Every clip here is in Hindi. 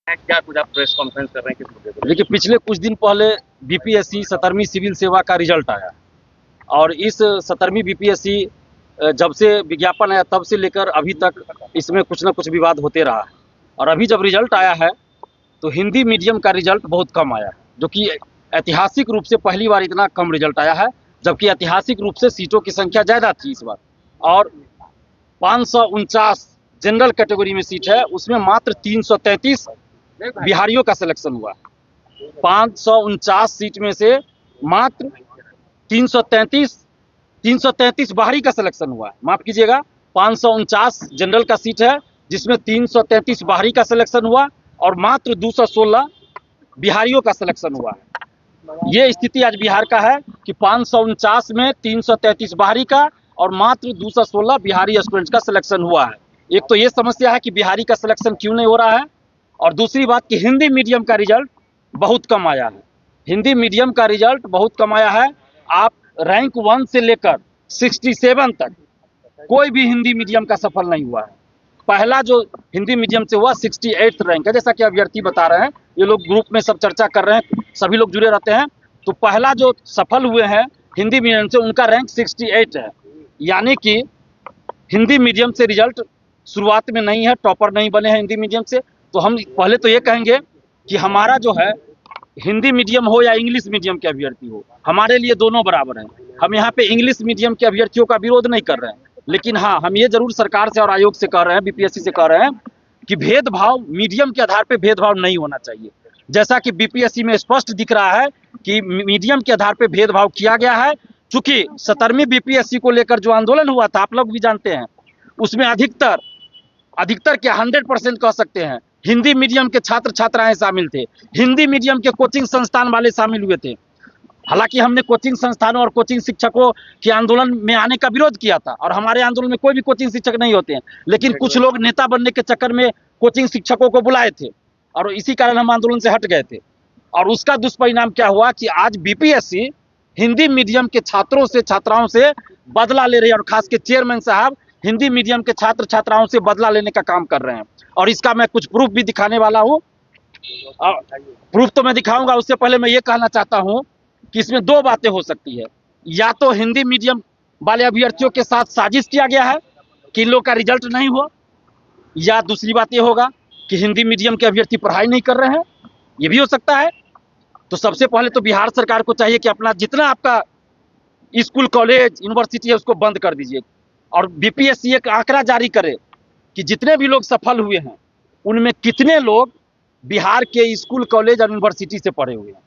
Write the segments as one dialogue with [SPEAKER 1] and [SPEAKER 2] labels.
[SPEAKER 1] क्या कुछ आप प्रेस कॉन्फ्रेंस कर रहे हैं, किस मुद्दे को?
[SPEAKER 2] देखिए, पिछले कुछ दिन पहले बीपीएससी 17वीं सिविल सेवा का रिजल्ट आया और इस 17वीं बीपीएससी जब से विज्ञापन आया तब से लेकर अभी तक इसमें कुछ ना कुछ विवाद होते रहा है। और अभी जब रिजल्ट आया है तो हिंदी मीडियम का रिजल्ट बहुत कम आया है, जो कि ऐतिहासिक रूप से पहली बार इतना कम रिजल्ट आया है, जबकि ऐतिहासिक रूप से सीटों की संख्या ज़्यादा थी इस बार। और 549 जनरल कैटेगरी में सीट है, उसमें मात्र 333 बिहारियों का सिलेक्शन हुआ। 549 सीट में से मात्र 333 बाहरी का सिलेक्शन हुआ है। माफ कीजिएगा, 549 जनरल का सीट है जिसमें 333 बाहरी का सिलेक्शन हुआ और मात्र 216 बिहारियों का सिलेक्शन हुआ है। ये स्थिति आज बिहार का है कि 549 में 333 बाहरी का और मात्र 216 बिहारी स्टूडेंट्स का सिलेक्शन हुआ है। एक तो ये समस्या है कि बिहारी का सिलेक्शन क्यों नहीं हो रहा है, और दूसरी बात कि हिंदी मीडियम का रिजल्ट बहुत कम आया है। हिंदी मीडियम का रिजल्ट बहुत कम आया है। आप रैंक 1 से लेकर 67 तक कोई भी हिंदी मीडियम का सफल नहीं हुआ है। पहला जो हिंदी मीडियम से हुआ 68 रैंक है, जैसा कि अभ्यर्थी बता रहे हैं, ये लोग ग्रुप में सब चर्चा कर रहे हैं, सभी लोग जुड़े रहते हैं। तो पहला जो सफल हुए हैं हिंदी मीडियम से, उनका रैंक 68 है। यानी कि हिंदी मीडियम से रिजल्ट शुरुआत में नहीं है, टॉपर नहीं बने हैं हिंदी मीडियम से। तो हम पहले तो ये कहेंगे कि हमारा जो है हिंदी मीडियम हो या इंग्लिश मीडियम के अभ्यर्थी हो, हमारे लिए दोनों बराबर हैं। हम यहाँ पे इंग्लिश मीडियम के अभ्यर्थियों का विरोध नहीं कर रहे हैं, लेकिन हाँ, हम ये जरूर सरकार से और आयोग से कह रहे हैं, बीपीएससी से कह रहे हैं कि भेदभाव मीडियम के आधार पर भेदभाव नहीं होना चाहिए। जैसा कि बीपीएससी में स्पष्ट दिख रहा है कि मीडियम के आधार पर भेदभाव किया गया है। चूंकि 17वीं बीपीएससी को लेकर जो आंदोलन हुआ था, आप लोग भी जानते हैं, उसमें अधिकतर क्या 100% कह सकते हैं हिंदी मीडियम के छात्र छात्राएं शामिल थे। हिंदी मीडियम के कोचिंग संस्थान वाले शामिल हुए थे। हालांकि हमने कोचिंग संस्थानों और कोचिंग शिक्षकों के आंदोलन में आने का विरोध किया था, और हमारे आंदोलन में कोई भी कोचिंग शिक्षक नहीं होते हैं, लेकिन कुछ लोग नेता बनने के चक्कर में कोचिंग शिक्षकों को बुलाए थे और इसी कारण हम आंदोलन से हट गए थे। और उसका दुष्परिणाम क्या हुआ कि आज बीपीएससी हिंदी मीडियम के छात्रों से छात्राओं से बदला ले रही है, और खास के चेयरमैन साहब हिंदी मीडियम के छात्र छात्राओं से बदला लेने का काम कर रहे हैं। और इसका मैं कुछ प्रूफ भी दिखाने वाला हूं। प्रूफ तो मैं दिखाऊंगा, उससे पहले मैं ये कहना चाहता हूं कि इसमें दो बातें हो सकती है। या तो हिंदी मीडियम वाले अभ्यर्थियों के साथ साजिश किया गया है कि इन लोग का रिजल्ट नहीं हुआ, या दूसरी बात ये होगा कि हिंदी मीडियम के अभ्यर्थी पढ़ाई नहीं कर रहे हैं, ये भी हो सकता है। तो सबसे पहले तो बिहार सरकार को चाहिए कि अपना जितना आपका स्कूल कॉलेज यूनिवर्सिटी है उसको बंद कर दीजिए, और बीपीएससी एक आंकड़ा जारी करे कि जितने भी लोग सफल हुए हैं उनमें कितने लोग बिहार के स्कूल कॉलेज और यूनिवर्सिटी से पढ़े हुए हैं।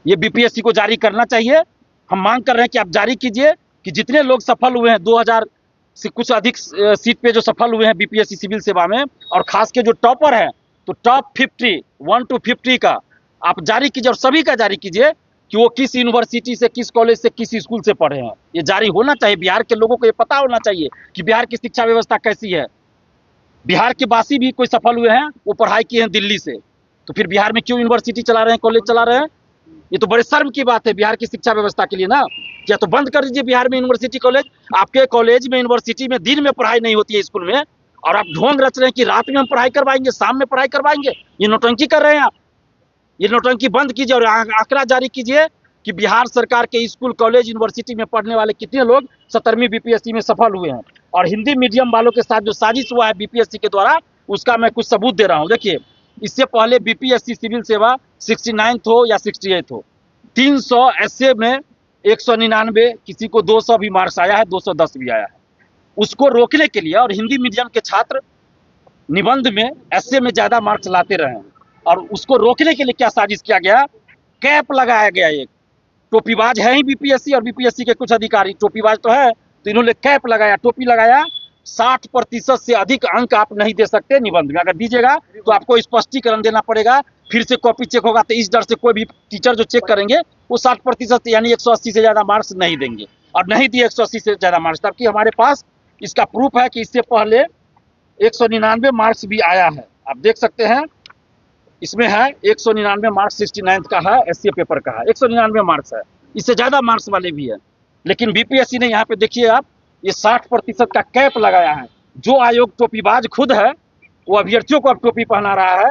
[SPEAKER 2] ये बीपीएससी को जारी करना चाहिए। हम मांग कर रहे हैं कि आप जारी कीजिए कि जितने लोग सफल हुए हैं, 2000 से कुछ अधिक सीट पे जो सफल हुए हैं बीपीएससी सिविल सेवा में, और खास के जो टॉपर है, तो टॉप 50 1 to 50 का आप जारी कीजिए, और सभी का जारी कीजिए कि वो किस यूनिवर्सिटी से, किस कॉलेज से, किस स्कूल से पढ़े हैं। ये जारी होना चाहिए। बिहार के लोगों को ये पता होना चाहिए कि बिहार की शिक्षा व्यवस्था कैसी है। बिहार के बासी भी कोई सफल हुए हैं, वो पढ़ाई किए हैं दिल्ली से, तो फिर बिहार में क्यों यूनिवर्सिटी चला रहे हैं, कॉलेज चला रहे हैं? ये तो बड़े शर्म की बात है बिहार की शिक्षा व्यवस्था के लिए ना। या तो बंद कर दीजिए बिहार में यूनिवर्सिटी कॉलेज। आपके कॉलेज में, यूनिवर्सिटी में दिन में पढ़ाई नहीं होती है स्कूल में, और आप ढोंग रच रहे हैं कि रात में हम पढ़ाई करवाएंगे, शाम में पढ़ाई करवाएंगे। ये नौटंकी कर रहे हैं आप। ये नौटंकी बंद कीजिए और आंकड़ा जारी कीजिए कि बिहार सरकार के स्कूल कॉलेज यूनिवर्सिटी में पढ़ने वाले कितने लोग 17वीं बीपीएससी में सफल हुए हैं। और हिंदी मीडियम वालों के साथ जो साजिश हुआ है बीपीएससी के द्वारा, उसका मैं कुछ सबूत दे रहा हूं। देखिए, इससे पहले बीपीएससी सिविल सेवा 69 हो या 68 हो, 300 एसए में 199, किसी को 200 भी मार्क्स आया है, 210 भी आया है। उसको रोकने के लिए, और हिंदी मीडियम के छात्र निबंध में एसए में ज्यादा मार्क्स लाते रहे, और उसको रोकने के लिए क्या साजिश किया गया, कैप लगाया गया। एक टोपीबाज है ही बीपीएससी, और बीपीएससी के कुछ अधिकारी टोपीबाज तो है, तो इन्होंने कैप लगाया, टोपी लगाया। 60% से अधिक अंक आप नहीं दे सकते निबंध में। अगर दीजिएगा तो आपको स्पष्टीकरण देना पड़ेगा, फिर से कॉपी चेक होगा। तो इस डर से कोई भी टीचर जो चेक करेंगे वो 60% यानी 180 से ज्यादा मार्क्स नहीं देंगे, और नहीं दिए 180 से ज्यादा मार्क्स, तबकि हमारे पास इसका प्रूफ है कि इससे पहले 199 मार्क्स भी आया है। आप देख सकते हैं, इसमें है 199 मार्क्स, 69 का है, एसए पेपर का है, 199 मार्क्स है। इससे ज्यादा मार्क्स वाले भी है, लेकिन बीपीएससी ने यहाँ पे देखिए आप, ये 60% का कैप लगाया है। जो आयोग टोपीबाज खुद है, वो अभ्यर्थियों को अब टोपी पहना रहा है,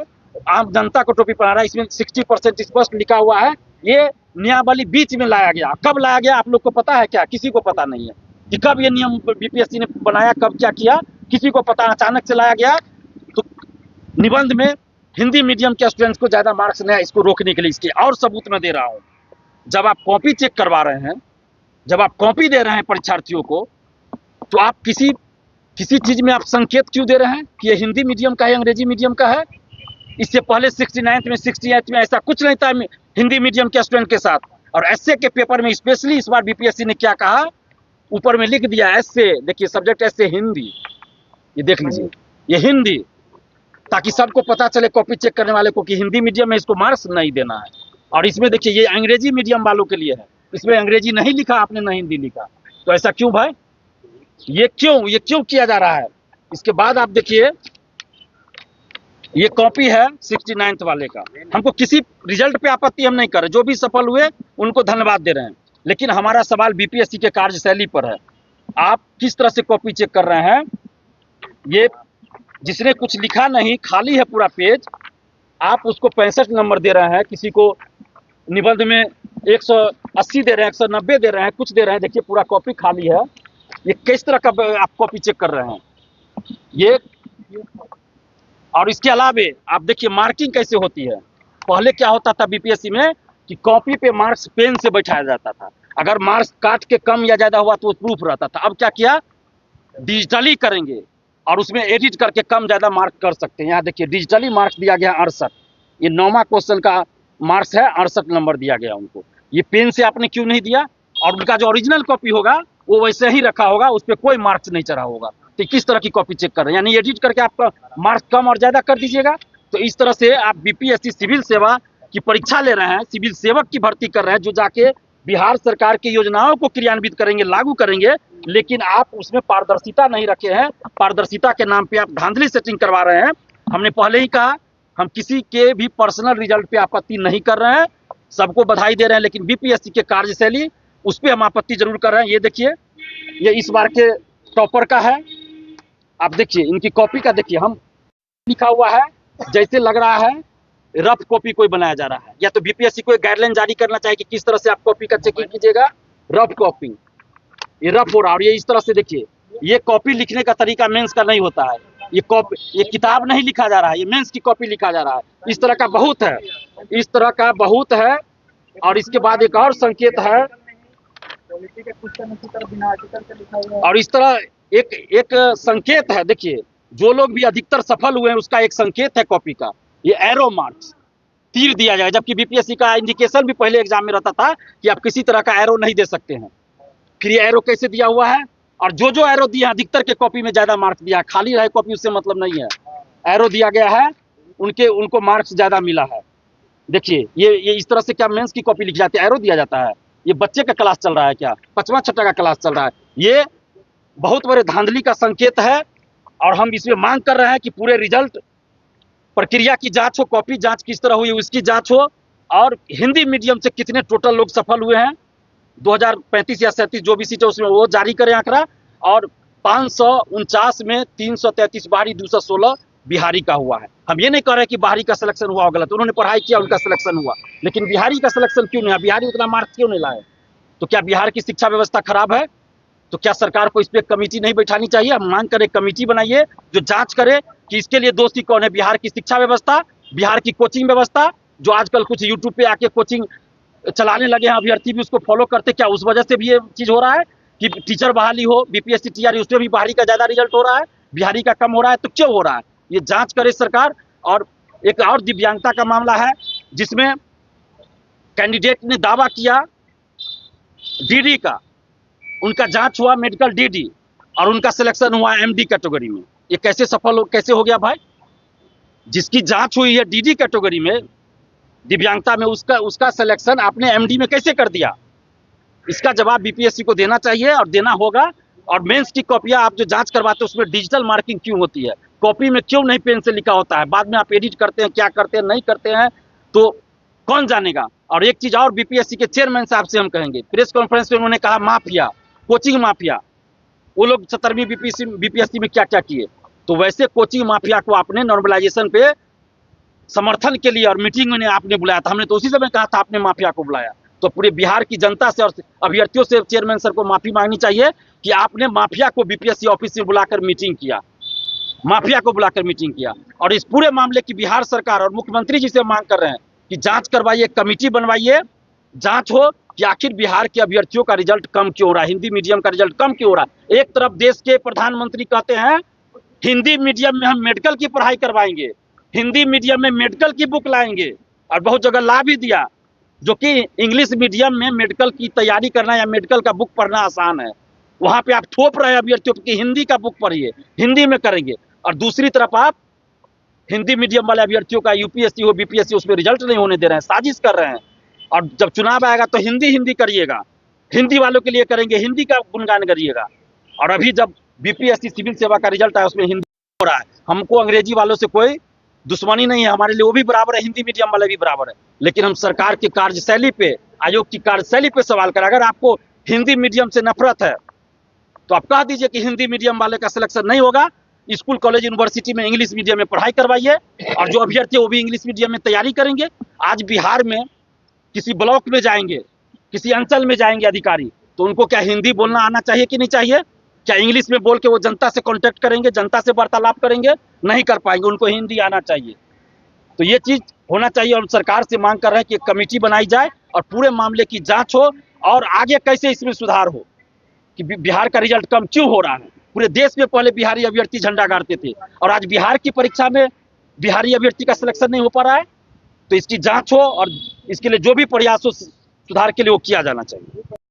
[SPEAKER 2] आम जनता को टोपी पहना रहा है। इसमें 60% स्पष्ट लिखा हुआ है। ये नियमावली बीच में लाया गया। कब लाया गया आप लोग को पता है क्या? किसी को पता नहीं है कि कब ये नियम बीपीएससी ने बनाया, कब क्या किया, किसी को पता। अचानक से लाया गया। तो निबंध में हिंदी मीडियम के स्टूडेंट्स को ज्यादा मार्क्स नहीं आए, इसको रोकने के लिए। इसके और सबूत मैं दे रहा हूँ। जब आप कॉपी चेक करवा रहे हैं, जब आप कॉपी दे रहे हैं परीक्षार्थियों को, तो आप किसी चीज में आप संकेत क्यों दे रहे हैं कि ये हिंदी मीडियम का है, अंग्रेजी मीडियम का है? इससे पहले 69th में 68th में ऐसा कुछ नहीं था हिंदी मीडियम के स्टूडेंट के साथ। और एसए के पेपर में स्पेशली इस बार बीपीएससी ने क्या कहा, ऊपर में लिख दिया एसए, देखिए सब्जेक्ट एसए हिंदी, ये देख लीजिए, ये हिंदी, ताकि सबको पता चले कॉपी चेक करने वाले को कि हिंदी मीडियम में इसको मार्क्स नहीं देना है। और इसमें देखिए ये अंग्रेजी मीडियम वालों के लिए है, इसमें अंग्रेजी नहीं लिखा आपने, न हिंदी लिखा। तो ऐसा क्यों भाई? ये क्यों किया जा रहा है? इसके बाद आप देखिए, ये कॉपी है 69th वाले का। हमको किसी रिजल्ट पे आपत्ति हम नहीं कर रहे, जो भी सफल हुए उनको धन्यवाद दे रहे हैं। लेकिन हमारा सवाल बीपीएससी के कार्यशैली पर है। आप किस तरह से कॉपी चेक कर रहे हैं? ये जिसने कुछ लिखा नहीं, खाली है पूरा पेज, आप उसको 65 नंबर दे रहे हैं। किसी को निबंध में 180 दे रहे हैं, 190 दे रहे हैं, कुछ दे रहे हैं। देखिए पूरा कॉपी खाली है। ये किस तरह का आप कॉपी चेक कर रहे हैं? ये और इसके अलावे आप देखिए मार्किंग कैसे होती है। पहले क्या होता था बीपीएससी में कि कॉपी पे मार्क्स पेन से बैठाया जाता था। अगर मार्क्स काट के कम या ज्यादा हुआ तो प्रूफ रहता था। अब क्या किया, डिजिटली करेंगे और उसमें एडिट करके कम ज्यादा मार्क कर सकते हैं। यहाँ देखिए डिजिटली मार्क्स दिया गया 68, ये 9वां क्वेश्चन का मार्क्स है, 68 नंबर दिया गया उनको। ये पेन से आपने क्यों नहीं दिया? और उनका जो ओरिजिनल कॉपी होगा वो वैसे ही रखा होगा, उस पर कोई मार्क्स नहीं चढ़ा होगा। तो किस तरह की कॉपी चेक कर रहे हैं? यानी एडिट करके आपका मार्क्स कम और ज्यादा कर दीजिएगा। तो इस तरह से आप बीपीएससी सिविल सेवा की परीक्षा ले रहे हैं, सिविल सेवक की भर्ती कर रहे हैं, जो जाके बिहार सरकार की योजनाओं को क्रियान्वित करेंगे, लागू करेंगे। लेकिन आप उसमें पारदर्शिता नहीं रखे हैं। पारदर्शिता के नाम पे आप धांधली सेटिंग करवा रहे हैं। हमने पहले ही कहा, हम किसी के भी पर्सनल रिजल्ट पे आपत्ति नहीं कर रहे हैं, सबको बधाई दे रहे हैं। लेकिन बीपीएससी के कार्यशैली, उस पर हम आपत्ति जरूर कर रहे हैं। ये देखिए, ये इस बार के टॉपर का है। आप देखिए इनकी कॉपी का देखिए, हम लिखा हुआ है जैसे लग रहा है रफ कॉपी कोई बनाया जा रहा है। या तो बीपीएससी को एक गाइडलाइन जारी करना चाहिए कि किस तरह से आप कॉपी का चेकिंग कीजिएगा। रफ कॉपी, ये रफ हो रहा है। और ये इस तरह से देखिए, ये कॉपी लिखने का तरीका मेंस का नहीं होता है। ये किताब नहीं लिखा जा रहा है, ये मेंस की कॉपी लिखा जा रहा है। इस तरह का बहुत है, इस तरह का बहुत है। और इसके बाद एक और संकेत है, और इस तरह एक संकेत है। देखिए जो लोग भी अधिकतर सफल हुए हैं उसका एक संकेत है कॉपी का, ये एरो मार्क्स, तीर दिया जाएगा। जबकि बीपीएससी का इंडिकेशन भी पहले एग्जाम में रहता था कि आप किसी तरह का एरो नहीं दे सकते हैं। फिर ये एरो कैसे दिया हुआ है? और जो एरो दिया अधिकतर के कॉपी में ज्यादा मार्क्स दिया है। खाली रहे कॉपी उससे मतलब नहीं है, एरो दिया गया है, उनको मार्क्स ज्यादा मिला है। देखिए ये इस तरह से क्या मेंस की कॉपी लिखी जाती है, एरो दिया जाता है? ये बच्चे का क्लास चल रहा है क्या? 5वां छठा का क्लास चल रहा है? ये बहुत बड़े धांधली का संकेत है। और हम इसमें मांग कर रहे हैं कि पूरे रिजल्ट प्रक्रिया की जांच हो, कॉपी जांच किस तरह हुई उसकी जांच हो। और हिंदी मीडियम से कितने टोटल लोग सफल हुए हैं 2035 या 37 जो भी सीट है उसमें, वो जारी करें आंकड़ा। और 549 में 333 बाहरी, 216 बिहारी का हुआ है। हम ये नहीं कह रहे कि बाहरी का सिलेक्शन हुआ हो गलत, उन्होंने पढ़ाई किया उनका सिलेक्शन हुआ। लेकिन बिहारी का सिलेक्शन क्यों नहीं हुआ? बिहारी उतना मार्क्स क्यों नहीं लाए? तो क्या बिहार की शिक्षा व्यवस्था खराब है? तो क्या सरकार को इस पर कमेटी नहीं बैठानी चाहिए? हम मांग करें कमेटी बनाइए जो जांच करे कि इसके लिए दोषी कौन है। बिहार की शिक्षा व्यवस्था, बिहार की कोचिंग व्यवस्था, जो आजकल कुछ यूट्यूब पे आके कोचिंग चलाने लगे हैं, अभ्यर्थी भी उसको फॉलो करते, क्या उस वजह से भी ये चीज हो रहा है कि टीचर बहाली हो, बीपीएससी टीआरई, उसमें भी बाहरी का ज्यादा रिजल्ट हो रहा है, बिहारी का कम हो रहा है? तो क्यों हो रहा है? ये जांच करे सरकार। और एक और दिव्यांगता का मामला है जिसमें कैंडिडेट ने दावा किया डीडी का, उनका जांच हुआ मेडिकल डीडी, और उनका सिलेक्शन हुआ एमडी कैटेगरी में। ये कैसे कैसे हो गया भाई? जिसकी जांच हुई है डीडी कैटेगरी में, दिव्यांगता में, उसका सिलेक्शन आपने एमडी में कैसे कर दिया? इसका जवाब बीपीएससी को देना चाहिए और देना होगा। और मेंस की कॉपियां आप जो जांच करवाते हैं उसमें डिजिटल मार्किंग क्यों होती है? कॉपी में क्यों नहीं पेन से लिखा होता है? बाद में आप एडिट करते हैं, क्या करते हैं, नहीं करते हैं, तो कौन जानेगा? और एक चीज और बीपीएससी के चेयरमैन साहब से हम कहेंगे, प्रेस कॉन्फ्रेंस में उन्होंने कहा माफिया, कोचिंग माफिया, वो लोग 17वीं बीपीएससी में क्या क्या किए। तो वैसे कोचिंग माफिया को आपने नॉर्मलाइजेशन पे समर्थन के लिए और मीटिंग में आपने बुलाया था, हमने तो उसी समय कहा था आपने माफिया को बुलाया। तो पूरे बिहार की जनता से और अभ्यर्थियों से चेयरमैन सर को माफी मांगनी चाहिए कि आपने माफिया को बीपीएससी ऑफिस में बुलाकर मीटिंग किया, माफिया को बुलाकर मीटिंग किया। और इस पूरे मामले की बिहार सरकार और मुख्यमंत्री जी से मांग कर रहे हैं कि जांच करवाइए, कमेटी बनवाइए, जांच हो कि आखिर बिहार के अभ्यर्थियों का रिजल्ट कम क्यों हो रहा है, हिंदी मीडियम का रिजल्ट कम क्यों हो रहा है। एक तरफ देश के प्रधानमंत्री कहते हैं हिंदी मीडियम में हम मेडिकल की पढ़ाई करवाएंगे, हिंदी मीडियम में मेडिकल की बुक लाएंगे, और बहुत जगह ला भी दिया, जो कि इंग्लिश मीडियम में मेडिकल की तैयारी करना या मेडिकल का बुक पढ़ना आसान है, वहां पे आप थोप रहे हैं अभ्यर्थियों की हिंदी का बुक पढ़िए, हिंदी में करेंगे। और दूसरी तरफ आप हिंदी मीडियम वाले अभ्यर्थियों का यूपीएससी हो बीपीएससी उसमें रिजल्ट नहीं होने दे रहे हैं, साजिश कर रहे हैं। और जब चुनाव आएगा तो हिंदी करिएगा, हिंदी वालों के लिए करेंगे, हिंदी का गुणगान करिएगा। और अभी जब बीपीएससी सिविल सेवा का रिजल्ट आया उसमें हिंदी हो रहा है। हमको अंग्रेजी वालों से कोई दुश्मनी नहीं है, हमारे लिए वो भी बराबर है, हिंदी मीडियम वाले भी बराबर है। लेकिन हम सरकार की कार्यशैली पे, आयोग की कार्यशैली पे सवाल करें। अगर आपको हिंदी मीडियम से नफरत है तो आप कह दीजिए कि हिंदी मीडियम वाले का सिलेक्शन नहीं होगा, स्कूल कॉलेज यूनिवर्सिटी में इंग्लिश मीडियम में पढ़ाई करवाइए, और जो अभ्यर्थी है वो भी इंग्लिश मीडियम में तैयारी करेंगे। आज बिहार में किसी ब्लॉक में जाएंगे, किसी अंचल में जाएंगे अधिकारी, तो उनको क्या हिंदी बोलना आना चाहिए कि नहीं चाहिए? क्या इंग्लिश में बोल के वो जनता से कांटेक्ट करेंगे, जनता से वार्तालाप करेंगे? नहीं कर पाएंगे, उनको हिंदी आना चाहिए। तो ये चीज होना चाहिए और सरकार से मांग कर रहे हैं कि एक कमेटी बनाई जाए और पूरे मामले की जांच हो और आगे कैसे इसमें सुधार हो कि बिहार का रिजल्ट कम क्यों हो रहा है। पूरे देश में पहले बिहारी अभ्यर्थी झंडा गाड़ते थे और आज बिहार की परीक्षा में बिहारी अभ्यर्थी का सिलेक्शन नहीं हो पा रहा है। तो इसकी जांच हो और इसके लिए जो भी प्रयास हो सुधार के लिए वो किया जाना चाहिए।